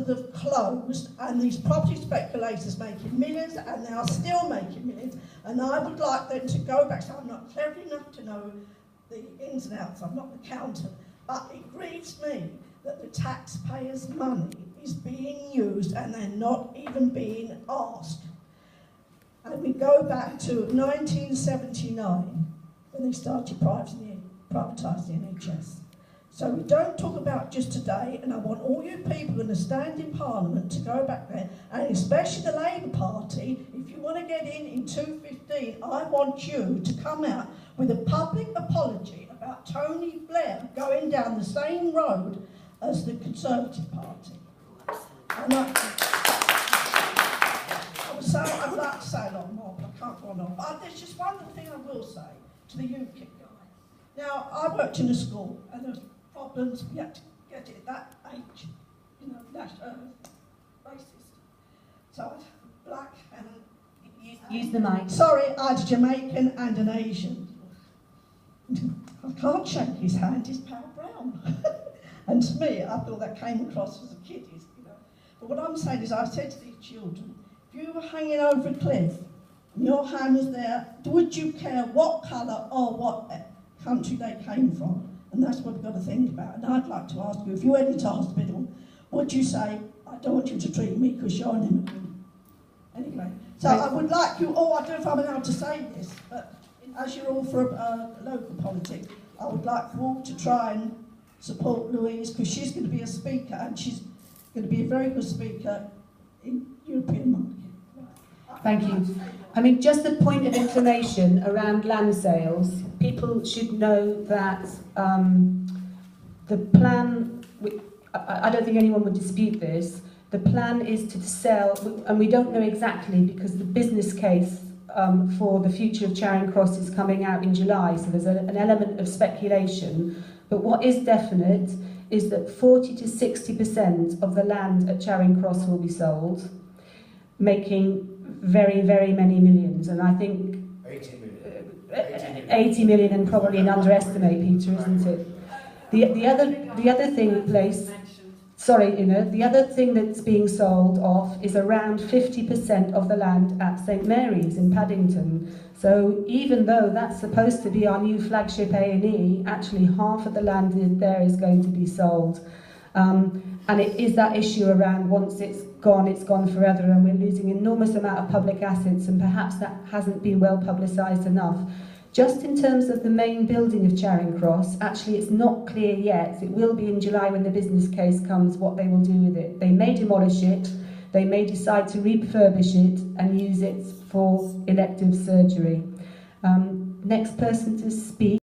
that have closed, and these property speculators making millions, and they are still making millions, and I would like them to go back. So I'm not clever enough to know the ins and outs, I'm not an accountant, but it grieves me that the taxpayers' money is being used and they're not even being asked. And we go back to 1979 when they started privatising the NHS. So we don't talk about just today, and I want all you people going to stand in Parliament to go back there, and especially the Labour Party, if you want to get in 215, I want you to come out with a public apology about Tony Blair going down the same road as the Conservative Party. And I would like to say a lot more, but I can't go on. But there's just one thing I will say to the UKIP guy. Now, I worked in a school, and there was problems, we had to get it at that age, you know, racist. So I was black and... Use the mic. Sorry, I had a Jamaican and an Asian. I can't shake his hand, he's pale brown. And to me, I thought that came across as a kid, you know. But what I'm saying is, I said to these children, if you were hanging over a cliff, and your hand was there, would you care what colour or what country they came from? And that's what we've got to think about. And I'd like to ask you, if you went into hospital, would you say, I don't want you to treat me because you're an immigrant? Anyway, so I would like you all, I don't know if I'm allowed to say this, but as you're all for local politics, I would like you all to try and support Louise, because she's going to be a speaker, and she's going to be a very good speaker in European market. Thank you. I mean, just a point of information around land sales. People should know that the plan, I don't think anyone would dispute this, the plan is to sell, and we don't know exactly because the business case for the future of Charing Cross is coming out in July, so there's an element of speculation. But what is definite is that 40 to 60% of the land at Charing Cross will be sold, making very, very many millions. And I think 80 million. 80 million, and probably an underestimate, Peter, isn't it? The other thing, place. Sorry, the other thing that's being sold off is around 50% of the land at St Mary's in Paddington. So even though that's supposed to be our new flagship A&E, actually half of the land there is going to be sold. And it is that issue around once it's gone forever, and we're losing an enormous amount of public assets, and perhaps that hasn't been well publicised enough. Just in terms of the main building of Charing Cross, actually it's not clear yet. It will be in July when the business case comes what they will do with it. They may demolish it, they may decide to refurbish it and use it for elective surgery. Next person to speak.